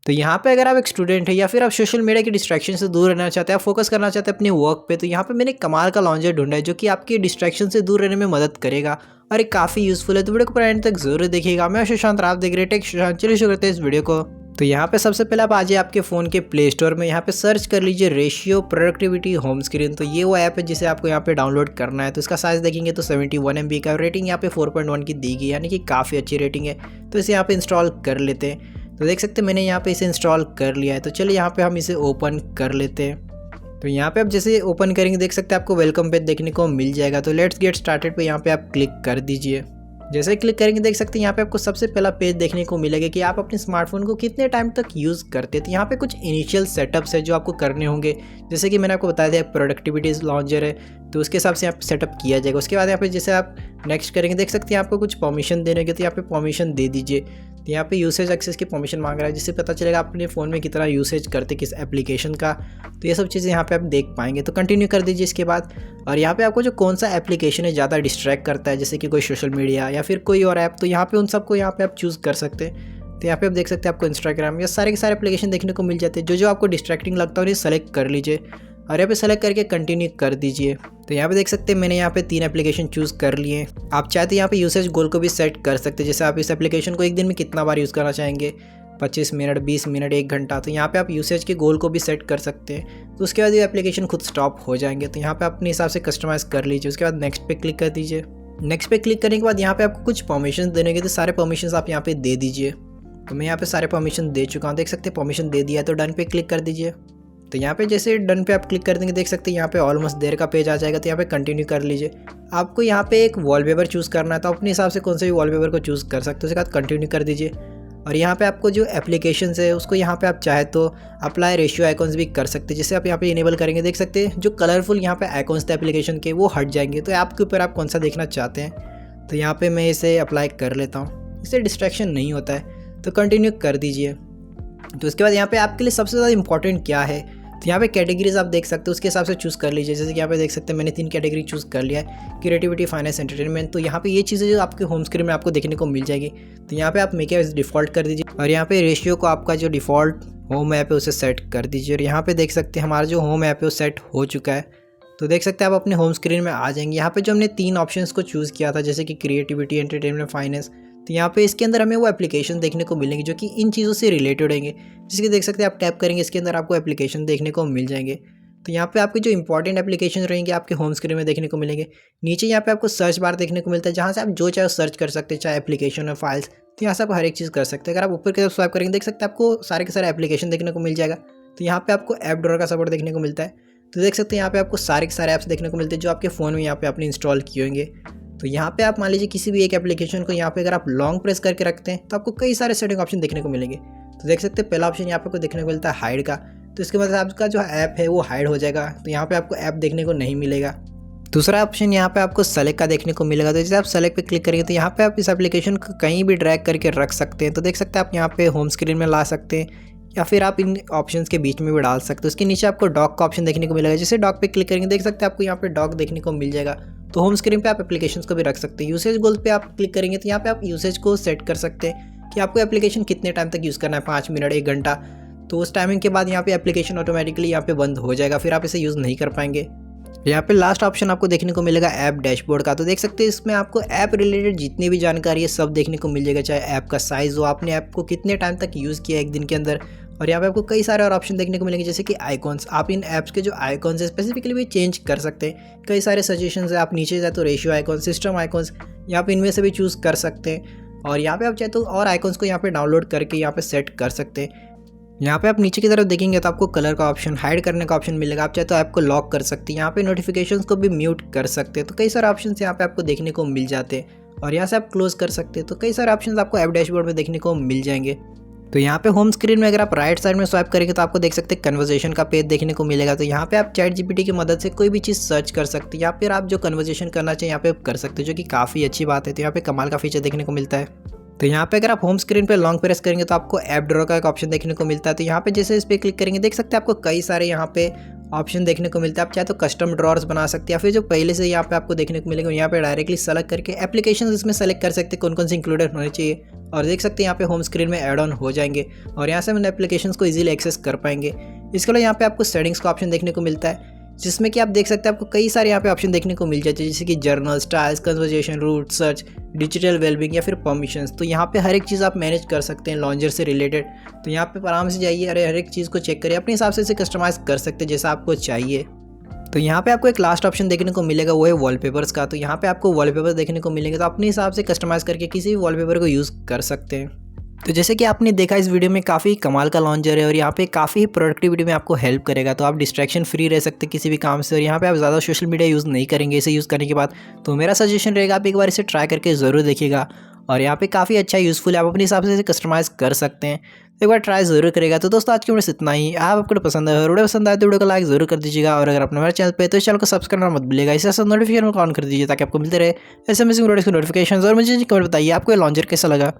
तो यहाँ पे अगर आप एक स्टूडेंट है या फिर आप सोशल मीडिया की डिस्ट्रैक्शन से दूर रहना चाहते हैं, आप फोकस करना चाहते हैं अपने वर्क पे, तो यहाँ पे मैंने कमाल का लॉन्चर ढूंढा है जो कि आपकी डिस्ट्रैक्शन से दूर रहने में मदद करेगा और ये काफ़ी यूजफुल है। तो वीडियो को पूरा एंड तक जरूर देखिएगा। मैं सुशांत, आप देख रहे टेक सुशांत। चलिए शुरू करते हैं इस वीडियो को। तो यहाँ पे सबसे पहले आप आ जाइए आपके फ़ोन के प्ले स्टोर में, यहाँ पे सर्च कर लीजिए रेशियो प्रोडक्टिविटी होम स्क्रीन। तो ये वो ऐप है जिसे आपको यहाँ पे डाउनलोड करना है। तो इसका साइज़ देखेंगे तो 71 MB का, रेटिंग यहाँ पे 4.1 की दी गई, यानी कि काफ़ी अच्छी रेटिंग है। तो इसे यहाँ पे इंस्टॉल कर लेते हैं। तो देख सकते हैं मैंने यहाँ पे इसे इंस्टॉल कर लिया है। तो चलिए यहाँ पे हम इसे ओपन कर लेते हैं। तो यहाँ पे आप जैसे ओपन करेंगे देख सकते हैं आपको वेलकम पेज देखने को मिल जाएगा। तो लेट्स गेट स्टार्टेड पे यहाँ पे आप क्लिक कर दीजिए। जैसे क्लिक करेंगे देख सकते हैं यहाँ पे आपको सबसे पहला पेज देखने को मिलेगा कि आप अपने स्मार्टफोन को कितने टाइम तक यूज़ करते हैं। तो यहाँ पे कुछ इनिशियल सेटअप्स है जो आपको करने होंगे, जैसे कि मैंने आपको बताया था प्रोडक्टिविटी लॉन्चर है, तो उसके हिसाब से यहाँ पे सेटअप किया जाएगा। उसके बाद यहाँ पे जैसे आप नेक्स्ट करेंगे देख सकते हैं आपको कुछ परमिशन देने के, तो यहाँ पे परमिशन दे दीजिए। तो यहाँ पे यूसेज एक्सेस की परमिशन मांग रहा है, जिससे पता चलेगा अपने फ़ोन में कितना यूसेज करते किस एप्लीकेशन का। तो ये सब चीज़ें यहाँ पे आप देख पाएंगे। तो कंटिन्यू कर दीजिए इसके बाद। और यहाँ पे आपको जो कौन सा एप्लीकेशन है ज़्यादा डिस्ट्रैक्ट करता है, जैसे कि कोई सोशल मीडिया या फिर कोई और ऐप, तो यहाँ पे उन सबको यहाँ पे आप चूज़ कर सकते हैं। तो यहाँ पे आप देख सकते हैं आपको इंस्टाग्राम या सारे के सारे एप्लीकेशन देखने को मिल जाते हैं। जो आपको डिस्ट्रैक्टिंग लगता है उन्हें सेलेक्ट कर लीजिए और यहाँ पे सेलेक्ट करके कंटिन्यू कर दीजिए। तो यहाँ पे देख सकते हैं मैंने यहाँ पे 3 एप्लीकेशन चूज़ कर लिए। आप चाहते हैं यहाँ पे यूसेज गोल को भी सेट कर सकते हैं, जैसे आप इस एप्लीकेशन को एक दिन में कितना बार यूज़ करना चाहेंगे, 25 मिनट, 20 मिनट, 1 घंटा। तो यहाँ पे आप यूसेज के गोल को भी सेट कर सकते हैं। तो उसके बाद ये एप्लीकेशन खुद स्टॉप हो जाएंगे। तो यहाँ पे अपने हिसाब से कस्टमाइज़ कर लीजिए। उसके बाद नेक्स्ट पे क्लिक कर दीजिए। नेक्स्ट पे क्लिक करने के बाद यहाँ पे आपको कुछ परमिशन देने के, तो सारे परमिशन आप यहाँ पे दे दीजिए। तो मैं यहाँ पे सारे परमिशन दे चुका हूँ, देख सकते हैं परमिशन दे दिया है। तो डन पे क्लिक कर दीजिए। तो यहाँ पे जैसे डन पे आप क्लिक कर देंगे देख सकते हैं यहाँ पे ऑलमोस्ट देर का पेज आ जाएगा। तो यहाँ पे कंटिन्यू कर लीजिए। आपको यहाँ पे एक वॉलपेपर चूज़ करना है, तो अपने हिसाब से कौन से भी वॉलपेपर को चूज़ कर सकते हो। उसके बाद कंटिन्यू कर दीजिए। और यहाँ पे आपको जो एप्लीकेशन है उसको यहाँ पे आप चाहे तो अप्लाई रेशियो आइकॉन्स भी कर सकते हैं। जैसे आप यहाँ पे इनेबल करेंगे देख सकते हैं जो कलरफुल यहाँ पे आइकॉन्स थे एप्लीकेशन के वो हट जाएंगे। तो आपके ऊपर आप कौन सा देखना चाहते हैं। तो यहाँ पे मैं इसे अप्लाई कर लेता हूँ, इससे डिस्ट्रैक्शन नहीं होता है। तो कंटिन्यू कर दीजिए। तो उसके बाद यहाँ पे आपके लिए सबसे ज़्यादा इंपॉर्टेंट क्या है, तो यहाँ पे कैटेगरीज आप देख सकते हो, उसके हिसाब से चूज़ कर लीजिए। जैसे कि यहाँ पे देख सकते हैं मैंने 3 कैटेगरी चूज़ कर लिया है, क्रिएटिविटी, फाइनेंस, एंटरटेनमेंट। तो यहाँ पे ये चीज़ें जो आपके होम स्क्रीन में आपको देखने को मिल जाएगी। तो यहाँ पे आप मेक एज डिफ़ॉल्ट कर दीजिए और यहाँ पे रेशियो को आपका जो डिफ़ॉल्ट होम ऐप है उसे सेट कर दीजिए। और यहाँ पे देख सकते हैं हमारा जो होम ऐप है वो सेट हो चुका है। तो देख सकते हैं आप अपने होम स्क्रीन में आ जाएंगे। यहाँ पे जो हमने 3 ऑप्शंस को चूज़ किया था, जैसे कि क्रिएटिविटी, एंटरटेनमेंट, फाइनेंस, तो यहाँ पे इसके अंदर हमें वो एप्लीकेशन देखने को मिलेंगे जो कि इन चीज़ों से रिलेटेड होंगे। जिसके देख सकते हैं आप टैप करेंगे इसके अंदर आपको एप्लीकेशन देखने को मिल जाएंगे। तो यहाँ पे आपके जो इंपॉर्टेंट एप्लीकेशन रहेंगे आपके होम स्क्रीन में देखने को मिलेंगे। नीचे यहाँ पे आपको सर्च बार देखने को मिलता है, जहाँ से आप जो चाहे सर्च कर सकते हैं, चाहे एप्लीकेशन और फाइल्स। तो यहाँ से आप हर एक चीज़ कर सकते हैं। अगर आप ऊपर की तरफ स्वाइप करेंगे देख सकते हैं आपको सारे के सारे एप्लीकेशन देखने को मिल जाएगा। तो यहाँ पे आपको ऐप ड्रॉअर का सपोर्ट देखने को मिलता है। तो देख सकते हैं यहाँ पे आपको सारे के सारे ऐप्स देखने को मिलते हैं जो आपके फ़ोन में यहाँ पे आपने इंस्टॉल किए होंगे। तो यहाँ पे आप मान लीजिए किसी भी एक एप्लीकेशन को यहाँ पे अगर आप लॉन्ग प्रेस करके रखते हैं तो आपको कई सारे सेटिंग ऑप्शन देखने को मिलेंगे। तो देख सकते हैं पहला ऑप्शन यहाँ पे आपको देखने को मिलता है हाइड का। तो इसके बाद आपका जो ऐप है वो हाइड हो जाएगा। तो यहाँ पे आपको ऐप देखने को नहीं मिलेगा। दूसरा ऑप्शन यहाँ पे आपको सेलेक्ट का देखने को मिलेगा। तो जैसे आप सेलेक्ट पे क्लिक करेंगे तो यहाँ पे आप इस एप्लीकेशन को कहीं भी ड्रैग करके रख सकते हैं। तो देख सकते हैं आप यहाँ पे होम स्क्रीन में ला सकते हैं या फिर आप इन ऑप्शंस के बीच में भी डाल सकते हो। उसके नीचे आपको डॉक का ऑप्शन देखने को मिलेगा। जैसे डॉक पे क्लिक करेंगे देख सकते हैं आपको यहाँ पे डॉक देखने को मिल जाएगा। तो होम स्क्रीन पे आप एप्लीकेशंस को भी रख सकते हैं। यूसेज गोल पे आप क्लिक करेंगे तो यहाँ पे आप यूसेज को सेट कर सकते हैं कि आपको एप्लीकेशन कितने टाइम तक यूज़ करना है, 5 मिनट, 1 घंटा। तो उस टाइमिंग के बाद यहाँ पे एप्लीकेशन ऑटोमेटिकली यहाँ पे बंद हो जाएगा, फिर आप इसे यूज़ नहीं कर पाएंगे। यहाँ पे लास्ट ऑप्शन आपको देखने को मिलेगा ऐप डैशबोर्ड का। तो देख सकते हैं इसमें आपको ऐप रिलेटेड जितनी भी जानकारी है सब देखने को मिल जाएगा, चाहे ऐप का साइज़ हो, आपने ऐप को कितने टाइम तक यूज़ किया एक दिन के अंदर। और यहाँ पे आपको कई सारे और ऑप्शन देखने को मिलेंगे, जैसे कि आइकॉन्स। आप इन ऐप्स के जो आइकॉन्स है स्पेसिफिकली भी चेंज कर सकते हैं। कई सारे सजेशंस है, आप नीचे जाए तो रेशियो आइकॉन, सिस्टम आइकॉन्स, यहाँ पे इनमें से भी चूज़ कर सकते हैं। और यहाँ पे आप चाहे तो और आइकॉन्स को यहाँ पे डाउनलोड करके यहाँ पे सेट कर सकते हैं। यहाँ पे आप नीचे की तरफ देखेंगे तो आपको कलर का ऑप्शन, हाइड करने का ऑप्शन मिलेगा। आप चाहे तो ऐप को लॉक कर सकते हैं, यहाँ पे नोटिफिकेशंस को भी म्यूट कर सकते हैं। तो कई सारे ऑप्शन यहाँ पे आपको देखने को मिल जाते हैं और यहाँ से आप क्लोज कर सकते हैं। तो कई सारे ऑप्शन आपको ऐप डैशबोर्ड में देखने को मिल जाएंगे। तो यहाँ पे होम स्क्रीन में अगर आप राइट साइड में स्वाइप करेंगे तो आपको देख सकते हैं कन्वर्सेशन का पेज देखने को मिलेगा। तो यहाँ पे आप चैट जीपीटी की मदद से कोई भी चीज़ सर्च कर सकते हैं या फिर आप जो कन्वर्सेशन करना चाहिए यहाँ पे कर सकते हैं, जो कि काफ़ी अच्छी बात है। तो यहाँ पे कमाल का फीचर देखने को मिलता है। तो यहाँ पे अगर आप होम स्क्रीन पे लॉन्ग प्रेस करेंगे तो आपको ऐप ड्रॉअर का एक ऑप्शन देखने को मिलता है। तो यहाँ पे जैसे इस पर क्लिक करेंगे देख सकते हैं आपको कई सारे यहाँ पे ऑप्शन देखने को मिलता है। आप चाहे तो कस्टम ड्रॉअर्स बना सकते हैं या फिर जो पहले से यहाँ पे आपको देखने को मिलेगा यहाँ पे डायरेक्टली सेलेक्ट करके एप्लीकेशन इसमें सेलेक्ट कर सकते हैं कौन कौन से इंक्लूडेड होने चाहिए। और देख सकते हैं यहाँ पे होम स्क्रीन में ऐड ऑन हो जाएंगे और यहाँ से हम एप्लीकेशंस को इजीली एक्सेस कर पाएंगे। इसके अलावा यहाँ पे आपको सेटिंग्स का ऑप्शन देखने को मिलता है, जिसमें कि आप देख सकते हैं आपको कई सारे यहाँ पे ऑप्शन देखने को मिल जाते हैं, जैसे कि journal, styles, conversation, root, search, digital wellbeing या फिर परमिशंस। तो यहाँ पे हर एक चीज़ आप मैनेज कर सकते हैं लॉन्चर से रिलेटेड। तो यहाँ पे आराम से जाइए, अरे हर एक चीज़ को चेक करिए, अपने हिसाब से इसे कस्टमाइज़ कर सकते हैं जैसा आपको चाहिए। तो यहाँ पे आपको एक लास्ट ऑप्शन देखने को मिलेगा, वो है वॉलपेपर्स का। तो यहाँ पे आपको वॉलपेपर देखने को मिलेंगे, तो अपने हिसाब से कस्टमाइज़ करके किसी भी वॉलपेपर को यूज़ कर सकते हैं। तो जैसे कि आपने देखा इस वीडियो में काफ़ी कमाल का लॉन्चर है और यहाँ पे काफ़ी प्रोडक्टिविटी में आपको हेल्प करेगा। तो आप डिस्ट्रैक्शन फ्री रह सकते हैं किसी भी काम से और यहाँ पे आप ज़्यादा सोशल मीडिया यूज़ नहीं करेंगे इसे यूज़ करने के बाद। तो मेरा सजेशन रहेगा आप एक बार इसे ट्राई करके ज़रूर देखिएगा और यहाँ पे काफ़ी अच्छा यूज़फुल है, आप अपने हिसाब से इसे कस्टमाइज़ कर सकते हैं। एक बार ट्राई ज़रूर करेगा। तो दोस्तों आज की वीडियो से इतना ही। आपको पसंद है, वीडियो पसंद आए तो वीडियो को लाइक ज़रूर कर दीजिएगा और अगर अपने हमारे चैनल पे तो इस चैनल को सब्सक्राइब करना मत भूलिएगा। इसे साथ नोटिफिकेशन को ऑन कर दीजिए ताकि आपको मिलते रहे ऐसे नोटिफिकेशन। और मुझे कमेंट बताइए आपको ये लॉन्चर कैसा लगा।